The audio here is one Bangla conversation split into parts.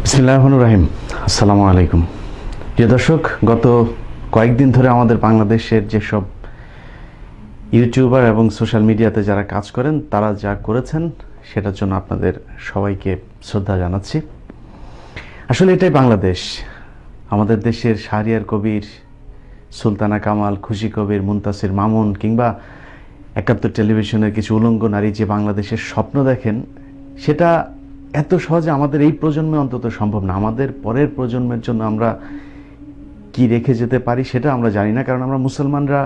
বিসমিল্লাহির রহমানির রহিম। আসসালামু আলাইকুম। প্রিয় দর্শক, গত কয়েকদিন ধরে আমাদের বাংলাদেশের যেসব ইউটিউবার এবং সোশ্যাল মিডিয়াতে যারা কাজ করেন তারা যা করেছেন সেটার জন্য আপনাদের সবাইকে শ্রদ্ধা জানাচ্ছি। আসলে এটাই বাংলাদেশ। আমাদের দেশের শাহরিয়ার কবির, সুলতানা কামাল, খুশি কবির, মুনতাসির মামুন কিংবা একাত্তর টেলিভিশনের কিছু উলঙ্গ নারী যে বাংলাদেশের স্বপ্ন দেখেন, সেটা এত সহজে আমাদের এই প্রজন্মে অন্তত সম্ভব না। আমাদের পরের প্রজন্মের জন্য আমরা কি রেখে যেতে পারি সেটা আমরা জানি না, কারণ আমরা মুসলমানরা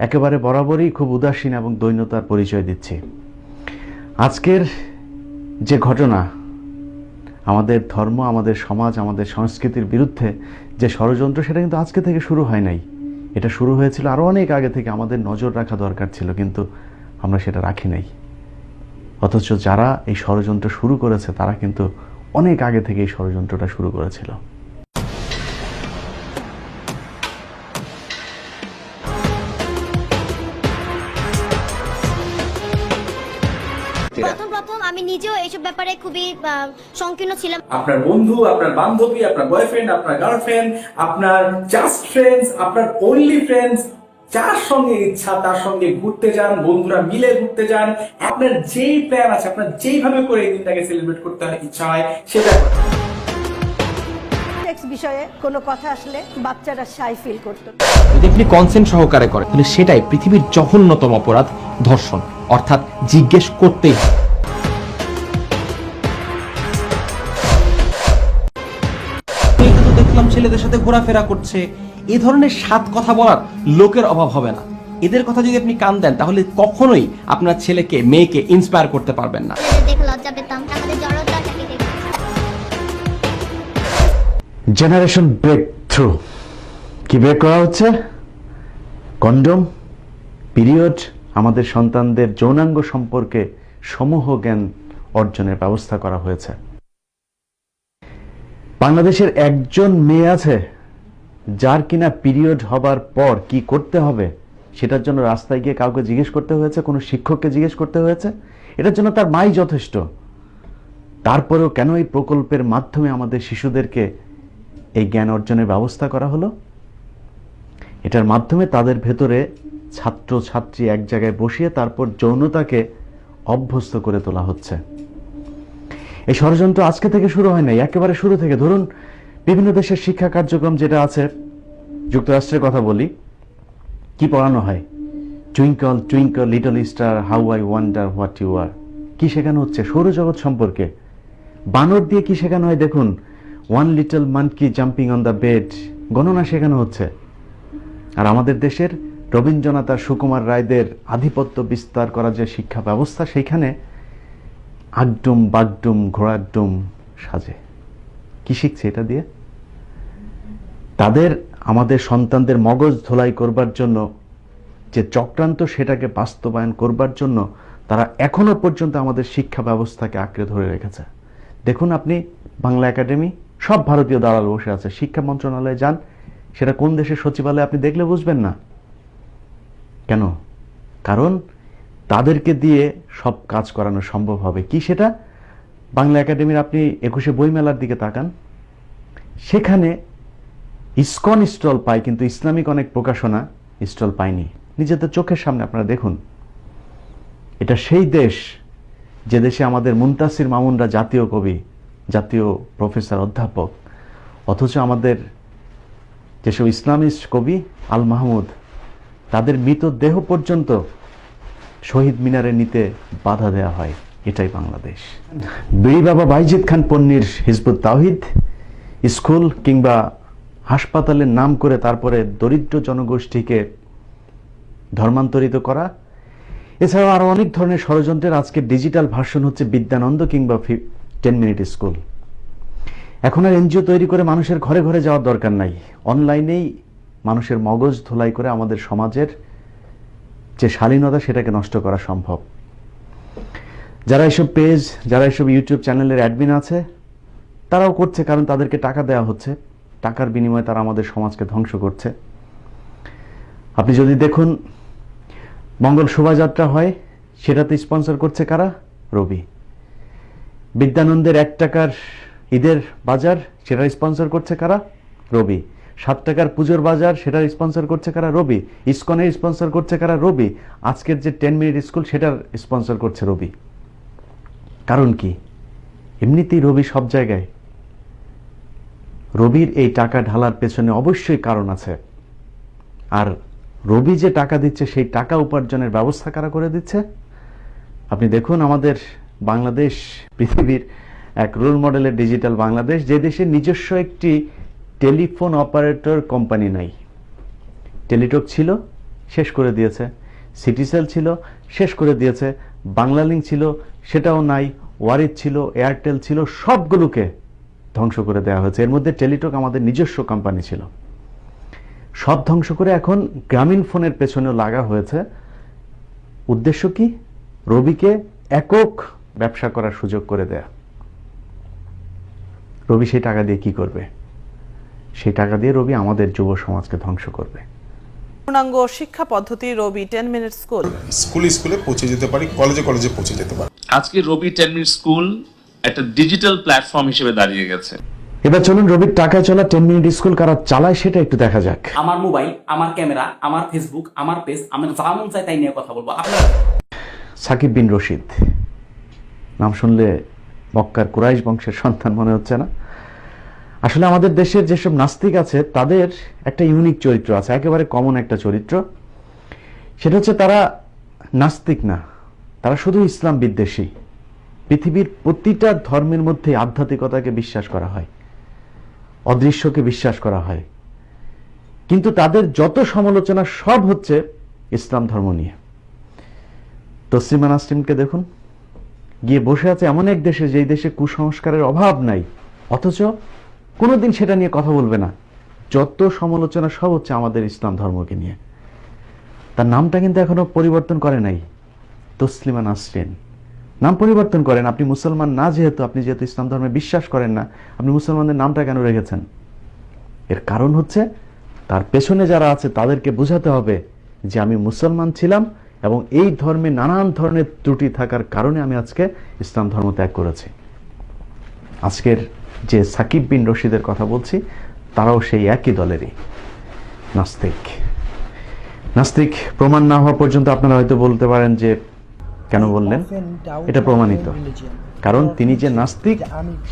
একেবারে বরাবরই খুব উদাসীন এবং দৈন্যতার পরিচয় দিচ্ছি। আজকের যে ঘটনা, আমাদের ধর্ম, আমাদের সমাজ, আমাদের সংস্কৃতির বিরুদ্ধে যে ষড়যন্ত্র, সেটা কিন্তু আজকে থেকে শুরু হয় নাই। এটা শুরু হয়েছিল আরও অনেক আগে থেকে। আমাদের নজর রাখা দরকার ছিল, কিন্তু আমরা সেটা রাখি নাই। অথচ যারা এই ষড়যন্ত্র শুরু করেছে তারা কিন্তু অনেক আগে থেকে এই ষড়যন্ত্রটা শুরু করেছিল। প্রথম আমি নিজেও এইসব ব্যাপারে খুবই সংকীর্ণ ছিলাম। আপনার বন্ধু, আপনার বান্ধবী, আপনার বয়ফ্রেন্ড, আপনার গার্লফ্রেন্ড, আপনার জাস্ট ফ্রেন্ডস, আপনার অনলি ফ্রেন্ডস, যার সঙ্গে ইচ্ছা তার সঙ্গে ঘুরতে যান, বন্ধুরা মিলে ঘুরতে যান। আপনার যেই প্ল্যান আছে, আপনার যেইভাবে করে এই দিনটাকে সেলিব্রেট করতে ইচ্ছা হয় সেটা সেক্স বিষয়ে কোনো কথা আসলে বাচ্চারা শাই ফিল করতো। যদি আপনি কনসেন্ট সহকারে করেন তাহলে সেটাই পৃথিবীর জঘন্যতম অপরাধ, ধর্ষণ। অর্থাৎ জিজ্ঞেস করতেই হবে। মেয়েকে তো দেখলাম ছেলেদের সাথে ঘোরাফেরা করছে, এ ধরনের সাত কথা বলার লোকের অভাব হবে না। এদের কথা যদি আপনি কান দেন তাহলে কখনোই আপনার ছেলেকে মেয়েকে ইন্সপায়ার করতে পারবেন না। দেখে লজ্জা পেতাম, আমাদের জড়তাটাকে দেখে। জেনারেশন ব্রেক থ্রু কি ব্রেক করা হচ্ছে? কন্ডম, পিরিয়ড, আমাদের সন্তানদের যৌনাঙ্গ সম্পর্কে সমূহ জ্ঞান অর্জনের ব্যবস্থা করা হয়েছে। বাংলাদেশের একজন মেয়ে আছে যার কিনা পিরিয়ড হবার পর কি করতে হবে সেটার জন্য রাস্তায় গিয়ে কাউকে জিজ্ঞেস করতে হয়েছে, কোনো শিক্ষককে জিজ্ঞেস করতে হয়েছে? এটার জন্য তার মাই যথেষ্ট। তারপরেও কেন এই প্রকল্পের মাধ্যমে আমাদের শিশুদেরকে এই জ্ঞান অর্জনের ব্যবস্থা করা হলো? এটার মাধ্যমে তাদের ভেতরে ছাত্র ছাত্রী এক জায়গায় বসিয়ে তারপর যৌনতাকে অভ্যস্ত করে তোলা হচ্ছে। এই ষড়যন্ত্র আজকে থেকে শুরু হয় নাই, একেবারে শুরু থেকে। ধরুন, বিভিন্ন দেশের শিক্ষা কার্যক্রম যেটা আছে, যুক্তরাষ্ট্রের কথা বলি, কি পড়ানো হয়? Twinkle twinkle little star, how I wonder what you are. কি শেখানো হচ্ছে? সৌরজগৎ সম্পর্কে। বানর দিয়ে কি শেখানো হয় দেখুন, one little monkey jumping on the bed, গণনা শেখানো হচ্ছে। আর আমাদের দেশের রবীন্দ্রনাথ আর সুকুমার রায়দের আধিপত্য বিস্তার করা যে শিক্ষা ব্যবস্থা, সেইখানে আগডুম বাগডুম ঘোড়াডুম সাজে। কি শিখছে এটা দিয়ে? তাদের আমাদের সন্তানদের মগজ ধোলাই করবার জন্য যে চক্রান্ত, সেটাকে বাস্তবায়ন করবার জন্য তারা এখনো পর্যন্ত আমাদের শিক্ষা ব্যবস্থাকে আঁকড়ে ধরে রেখেছে। দেখুন, আপনি বাংলা একাডেমি, সব ভারতীয় দালাল বসে আছে। শিক্ষা মন্ত্রণালয়ে যান, সেটা কোন দেশের সচিবালয় আপনি দেখলে বুঝবেন না। কেন? কারণ তাদেরকে দিয়ে সব কাজ করানো সম্ভব হবে। কি সেটা? বাংলা একাডেমির আপনি 21শে বইমেলার দিকে তাকান, সেখানে ইসকন স্টল পায়, কিন্তু ইসলামিক অনেক প্রকাশনা স্টল পায়নি। নিজেদের চোখের সামনে আপনারা দেখুন। এটা সেই দেশ যে দেশে আমাদের মুনতাসির মামুনরা জাতীয় কবি, জাতীয় প্রফেসর, অধ্যাপক, অথচ আমাদের যেসব ইসলামিস্ট কবি আল মাহমুদ, তাদের মৃতদেহ পর্যন্ত শহীদ মিনারে নিতে বাধা দেওয়া হয়। এটাই বাংলাদেশ। বিড়ি বাবা বাইজিদ খান পন্নীর হিজবুত তাওহিদ স্কুল কিংবা হাসপাতালের নাম করে তারপরে দরিদ্র জনগোষ্ঠীকে ধর্মান্তরিত করা, এছাড়াও আরো অনেক ধরনের ষড়যন্ত্রের আজকে ডিজিটাল ভার্সন হচ্ছে বিদ্যানন্দ কিংবা 10 মিনিট স্কুল। এখন আর এনজিও তৈরি করে মানুষের ঘরে ঘরে যাওয়ার দরকার নাই। অনলাইনেই মানুষের মগজ ধোলাই করে আমাদের সমাজের যে শালীনতা, সেটাকে নষ্ট করা সম্ভব। যারা এসব পেজ, যারা এসব ইউটিউব চ্যানেলের অ্যাডমিন আছে, তারাও করছে, কারণ তাদেরকে টাকা দেওয়া হচ্ছে। টাকার বিনিময়ে তারা আমাদের সমাজকে ধ্বংস করছে। আপনি যদি দেখুন, মঙ্গল শোভাযাত্রা হয়, সেটাতে স্পন্সর করছে কারা? রবি। বিদ্যানন্দের 1 টাকার ঈদের বাজার সেটা স্পন্সর করছে কারা? রবি। 7 টাকার পুজোর বাজার সেটার স্পন্সর করছে কারা? রবি। ইসকনের স্পন্সর করছে কারা? রবি। আজকের যে 10 মিনিট স্কুল সেটার স্পন্সর করছে রবি। কারণ কি? এমনিতেই রবি সব জায়গায়। রবির এই টাকা ঢালার পেছনে অবশ্যই কারণ আছে। আর রবি যে টাকা দিচ্ছে সেই টাকা উপার্জনের ব্যবস্থা কারা করে দিচ্ছে? আপনি দেখুন আমাদের বাংলাদেশ পৃথিবীর এক রোল মডেলের ডিজিটাল বাংলাদেশ, যে দেশে নিজস্ব একটি টেলিফোন অপারেটর কোম্পানি নাই। টেলিটক ছিল, শেষ করে দিয়েছে। সিটিসেল ছিল, শেষ করে দিয়েছে। বাংলালিংক ছিল, সেটাও নাই। ওয়ারিদ ছিল, এয়ারটেল ছিল, সবগুলোকে ধ্বংস করে দেওয়া হয়েছে। এর মধ্যে টেলিটক আমাদের নিজস্ব কোম্পানি ছিল। সব ধ্বংস করে এখন গ্রামীণ ফোনের পেছনেও লাগা হয়েছে। উদ্দেশ্য কি? রবিকে একক ব্যবসা করার সুযোগ করে দেয়া। রবি সেই টাকা দিয়ে কি করবে? সেই টাকা দিয়ে রবি আমাদের যুব সমাজকে ধ্বংস করবে। পূর্ণাঙ্গ শিক্ষা পদ্ধতি রবি 10 মিনিট স্কুল। স্কুলে পৌঁছে যেতে পারি, কলেজে পৌঁছে যেতে পারি। আজকে রবি 10 মিনিট স্কুল একটা ডিজিটাল প্ল্যাটফর্ম হিসেবে দাঁড়িয়ে গেছে। এবার চলুন রবির টাকায় চলা 10 মিনিট স্কুল কারা চালায় সেটা একটু দেখা যাক। আমার মোবাইল, আমার ক্যামেরা, আমার ফেসবুক, আমার পেজ, আমার যা মন চাই তাই নিয়ে কথা বলবো। আপনার সাকিব বিন রশিদ নাম শুনলে মক্কার কুরাইশ বংশের সন্তান মনে হচ্ছে না? আসলে আমাদের দেশের যেসব নাস্তিক আছে তাদের একটা ইউনিক চরিত্র আছে, একেবারে কমন একটা চরিত্র। সেটা হচ্ছে তারা নাস্তিক না, তারা শুধু ইসলাম বিদ্বেষী। পৃথিবীর প্রতিটা ধর্মের মধ্যে আধ্যাত্মিকতাকে বিশ্বাস করা হয়, অদৃশ্যকে বিশ্বাস করা হয়, কিন্তু তাদের যত সমালোচনা সব হচ্ছে ইসলাম ধর্ম নিয়ে। তসলিমা নাসরিনকে দেখুন, গিয়ে বসে আছে এমন এক দেশে যেই দেশে কুসংস্কারের অভাব নাই, অথচ কোনোদিন সেটা নিয়ে কথা বলবে না। যত সমালোচনা সব হচ্ছে আমাদের ইসলাম ধর্মকে নিয়ে। তার নামটা কিন্তু এখনো পরিবর্তন করে নাই। তসলিমা নাসরিন নাম পরিবর্তন করেন। আপনি মুসলমান না, আপনি যেহেতু ইসলাম ধর্মে বিশ্বাস করেন না, আপনি মুসলমানদের নামটা কেন রেখেছেন? এর কারণ হচ্ছে তার পেছনে যারা আছে তাদেরকে বোঝাতে হবে যে আমি মুসলমান ছিলাম এবং এই ধর্মে নানান ধরনের ত্রুটি থাকার কারণে আমি আজকে ইসলাম ধর্ম ত্যাগ করেছি। আজকের যে সাকিব বিন রশিদের কথা বলছি তারাও সেই একই দলেরই নাস্তিক। নাস্তিক প্রমাণ না হওয়া পর্যন্ত আপনারা হয়তো বলতে পারেন যে কেন বললেন? এটা প্রমাণিত, কারণ তিনি যে নাস্তিক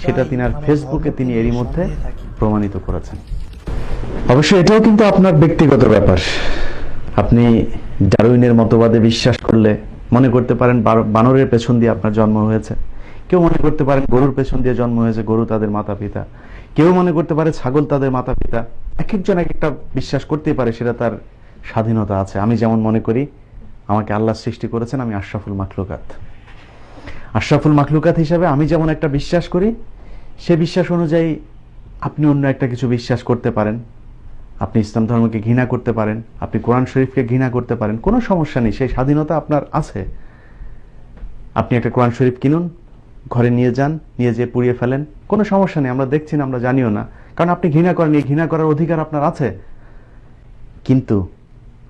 সেটা তিনার ফেসবুকে তিনি এরই মধ্যে প্রমাণিত করেছেন। অবশ্য এটাও কিন্তু আপনার ব্যক্তিগত ব্যাপার। আপনি ডারউইনের মতবাদে বিশ্বাস করলে মনে করতে পারেন বানরের পেছন দিয়ে আপনার জন্ম হয়েছে, কেউ মনে করতে পারেন গরুর পেছন দিয়ে জন্ম হয়েছে, গরু তাদের মাতা পিতা, কেউ মনে করতে পারে ছাগল তাদের মাতা পিতা। এক একজন এক একটা বিশ্বাস করতেই পারে, সেটা তার স্বাধীনতা আছে। আমি যেমন মনে করি আমাকে আল্লাহ সৃষ্টি করেছেন, আমি আশরাফুল মাখলুকাত। আশরাফুল মাখলুকাত হিসাবে আমি যেমন একটা বিশ্বাস করি, সে বিশ্বাস অনুযায়ী আপনি অন্য একটা কিছু বিশ্বাস করতে পারেন। আপনি ইসলাম ধর্মকে ঘৃণা করতে পারেন, আপনি কোরআন শরীফকে ঘৃণা করতে পারেন, কোনো সমস্যা নেই, সেই স্বাধীনতা আপনার আছে। আপনি একটা কোরআন শরীফ কিনুন, ঘরে নিয়ে যান, নিয়ে যেয়ে পুড়িয়ে ফেলেন, কোনো সমস্যা নেই। আমরা দেখছি না, আমরা জানিও না, কারণ আপনি ঘৃণা করেন, এই ঘৃণা করার অধিকার আপনার আছে। কিন্তু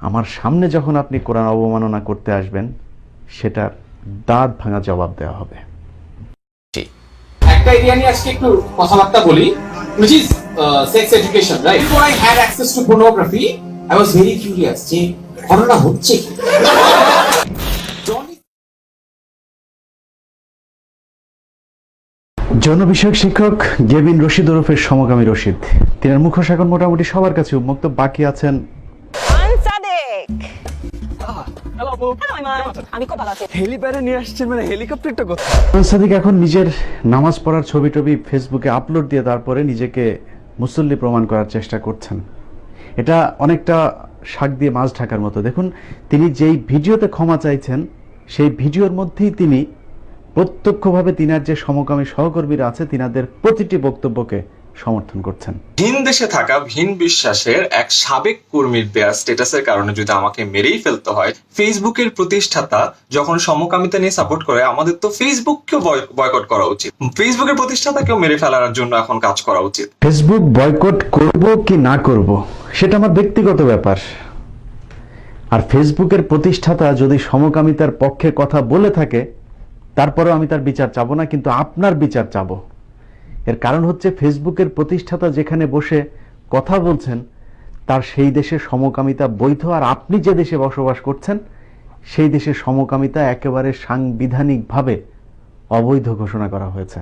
আমার সামনে যখন আপনি কোরআন অবমাননা করতে আসবেন, সেটা দাঁত ভাঙা জবাব দেওয়া হবে। একটা এরিয়া নিয়ে আজকে একটু কথাবার্তা বলি, which is sex education, right? Before I had access to pornography, I was very curious যে ঘটনা হচ্ছে কি। যৌন বিষয়ক শিক্ষক গেভিন রশিদ ওরফের সমকামী রশিদ, তিনার মুখোশ এখন মোটামুটি সবার কাছে উন্মুক্ত। বাকি আছেন সাদিক। এখন নিজের নামাজ পড়ার ছবি টবি ফেসবুকে আপলোড দিয়ে তারপরে নিজেকে মুসল্লি প্রমাণ করার চেষ্টা করছেন। এটা অনেকটা শাক দিয়ে মাছ ঢাকার মতো। দেখুন, তিনি যেই ভিডিওতে ক্ষমা চাইছেন সেই ভিডিওর মধ্যেই তিনি প্রত্যক্ষভাবে তিনার যে সমকামী সহকর্মীরা আছে তিনাদের প্রতিটি বক্তব্যকে সমর্থন করছেন। ভিন দেশে থাকা ভিন বিশ্বাসের এক সাবেক কর্মীর দেয়া স্ট্যাটাসের কারণে যদি আমাকে মেরেই ফেলতে হয়, ফেসবুকের প্রতিষ্ঠাতা যখন সমকামিতা নিয়ে সাপোর্ট করে, আমাদের তো ফেসবুককেও বয়কট করা উচিত। ফেসবুকের প্রতিষ্ঠাতাকেও মেরে ফেলার জন্য এখন কাজ করা উচিত। ফেসবুক বয়কট করব কি না করব সেটা আমার ব্যক্তিগত ব্যাপার। আর ফেসবুকের প্রতিষ্ঠাতা যদি সমকামিতার পক্ষে কথা বলে থাকে, তারপরেও আমি তার বিচার চাবো না, কিন্তু আপনার বিচার চাবো। এর কারণ হচ্ছে ফেসবুকের প্রতিষ্ঠাতা যেখানে বসে কথা বলছেন তার সেই দেশে সমকামিতা বৈধ, আর আপনি যে দেশে বসবাস করছেন সেই দেশে সমকামিতা একেবারে সাংবিধানিকভাবে অবৈধ ঘোষণা করা হয়েছে।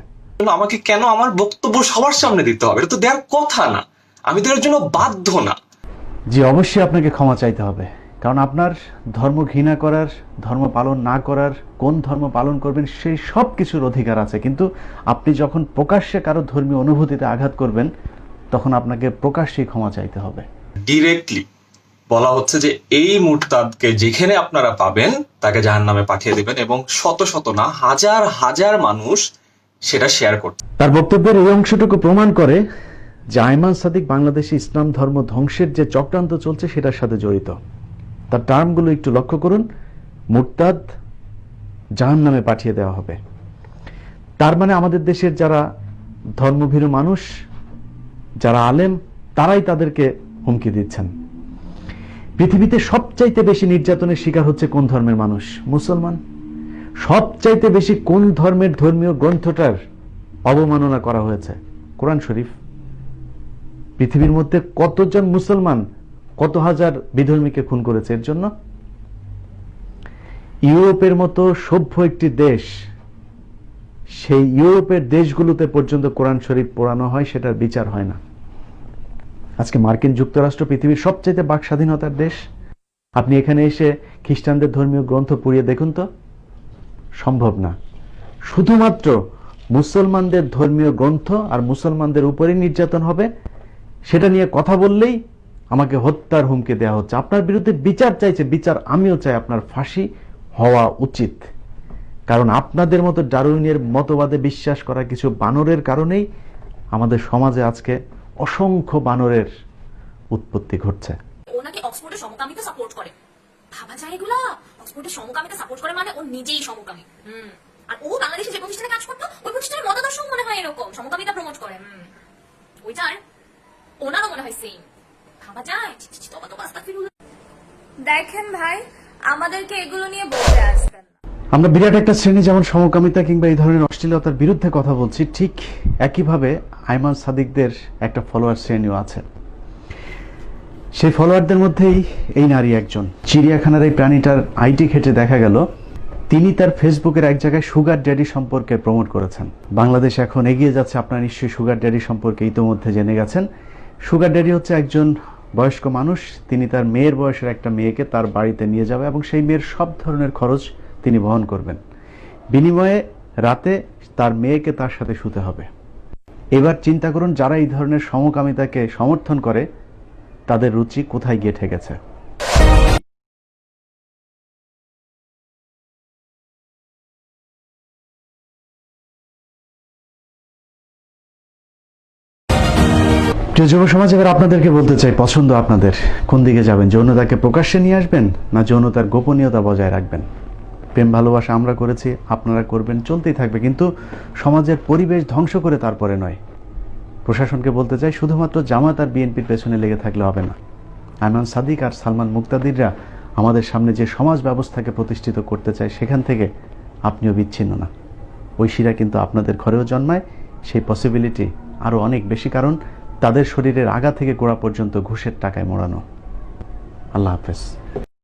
আমাকে কেন আমার বক্তব্য সবার সামনে দিতে হবে? এটা তো দেওয়ার কথা না, আমি তো এর জন্য বাধ্য না। জি, অবশ্যই আপনাকে ক্ষমা চাইতে হবে, কারণ আপনার ধর্ম ঘৃণা করার, ধর্ম পালন না করার, কোন ধর্ম পালন করবেন সেই সব কিছুর অধিকার আছে, কিন্তু আপনি যখন প্রকাশ্যে কারো ধর্মীয় অনুভূতিতে আঘাত করবেন তখন আপনাকে প্রকাশ্যেই ক্ষমা চাইতে হবে। ডিরেক্টলি বলা হচ্ছে যে এই মুরতাদকে যেখানে আপনারা পাবেন তাকে জাহান্নামে পাঠিয়ে দিবেন, এবং শত শত না হাজার হাজার মানুষ সেটা শেয়ার করছে। তার বক্তব্যের এই অংশটুকু প্রমাণ করে যে আয়মান সাদিক বাংলাদেশে ইসলাম ধর্ম ধ্বংসের যে চক্রান্ত চলছে সেটার সাথে জড়িত। তার টার্মগুলো একটু লক্ষ্য করুন, মুরতাদ, জাহান্নামে পাঠিয়ে দেওয়া হবে। তার মানে আমাদের দেশের যারা ধর্মভীরু মানুষ, যারা আলেম, তারাই তাদেরকে হুমকি দিচ্ছেন। পৃথিবীতে সবচাইতে বেশি নির্যাতনের শিকার হচ্ছে কোন ধর্মের মানুষ? মুসলমান। সবচাইতে বেশি কোন ধর্মের ধর্মীয় গ্রন্থটার অবমাননা করা হয়েছে? কোরআন শরীফ। পৃথিবীর মধ্যে কতজন মুসলমান কত হাজার বিধর্মীকে খুন করেছে এর জন্য? ইউরোপের মতো সভ্য একটি দেশ, সেই ইউরোপের দেশগুলোতে পর্যন্ত কোরআন শরীফ পড়ানো হয়, সেটার বিচার হয় না। আজকে মার্কিন যুক্তরাষ্ট্র পৃথিবীর সবচেয়ে বাক স্বাধীনতার দেশ, আপনি এখানে এসে খ্রিস্টানদের ধর্মীয় গ্রন্থ পড়িয়ে দেখুন তো, সম্ভব না। শুধুমাত্র মুসলমানদের ধর্মীয় গ্রন্থ আর মুসলমানদের উপরে নির্যাতন হবে সেটা নিয়ে কথা বললেই আমাকে হত্যার হুমকি দেওয়া হচ্ছে। আপনার বিরুদ্ধে বিচার চাইছে, বিচার আমিও চাই, আপনার ফাঁসি হওয়া উচিত। কারণ আপনাদের মতো ডারউইনের মতবাদে বিশ্বাস করা কিছু বানরের কারণেই আমাদের সমাজে আজকে অসংখ্য বানরের উৎপত্তি ঘটছে। ওনাকে অক্সফোর্ডে সমকামিতা সাপোর্ট করে, ভাবা যায় এগুলা? অক্সফোর্ডে সমকামিতা সাপোর্ট করে মানে ও নিজেই সমকামী। আর ও বাংলাদেশে যে প্রতিষ্ঠানে কাজ করতো ওই প্রতিষ্ঠানের মতাদর্শ মনে হয় এরকম সমকামিতা প্রমোট করে। ওইটার ওনারও মনে হয় সেম। ভাবা যায়? দেখেন ভাই, আমাদেরকে এগুলো নিয়ে বলতে আসবেন না। আমরা বিরাট একটা শ্রেণী যেমন সমকামিতা কিংবা এই ধরনের অশ্লীলতার বিরুদ্ধে কথা বলছি, ঠিক একইভাবে আয়মান সাদিকদের একটা ফলোয়ার শ্রেণীও আছে। সেই ফলোয়ারদের মধ্যেই এই নারী একজন। চিড়িয়াখানার এই প্রাণীটার আইটি ঘেঁটে দেখা গেল তিনি তার ফেসবুকের এক জায়গায় সুগার ড্যাডি সম্পর্কে প্রমোট করেছেন। বাংলাদেশ এখন এগিয়ে যাচ্ছে, আপনারা নিশ্চয়ই সুগার ড্যাডি সম্পর্কে ইতোমধ্যে জেনে গেছেন। সুগার ড্যাডি হচ্ছে একজন বয়স্ক মানুষ, তিনি তার মেয়ের বয়সের একটা মেয়েকে তার বাড়িতে নিয়ে যাবে এবং সেই মেয়ের সব ধরনের খরচ তিনি বহন করবেন। বিনিময়ে রাতে তার মেয়েকে তার সাথে শুতে হবে। এবার চিন্তা করুন, যারা এই ধরনের সমকামিতাকে সমর্থন করে তাদের রুচি কোথায় গিয়ে ঠেকেছে। প্রিয় যুব সমাজ, এবার আপনাদেরকে বলতে চাই, পছন্দ আপনাদের, কোন দিকে যাবেন? যৌনতাকে প্রকাশ্যে নিয়ে আসবেন না যৌনতার গোপনীয়তা বজায় রাখবেন? প্রেম ভালোবাসা আমরা করেছি, আপনারা করবেন, চলতেই থাকবে, কিন্তু সমাজের পরিবেশ ধ্বংস করে তারপরে নয়। প্রশাসনকে বলতে চাই, শুধুমাত্র জামাত আর বিএনপির পেছনে লেগে থাকলে হবে না। আয়মান সাদিক আর সালমান মুক্তাদিররা আমাদের সামনে যে সমাজ ব্যবস্থাকে প্রতিষ্ঠিত করতে চায় সেখান থেকে আপনিও বিচ্ছিন্ন না। ঐশীরা কিন্তু আপনাদের ঘরেও জন্মায়, সেই পসিবিলিটি আরও অনেক বেশি, কারণ তাদের শরীরের আগা থেকে গোড়া পর্যন্ত ঘুষের টাকায় মোড়ানো। আল্লাহ হাফেজ।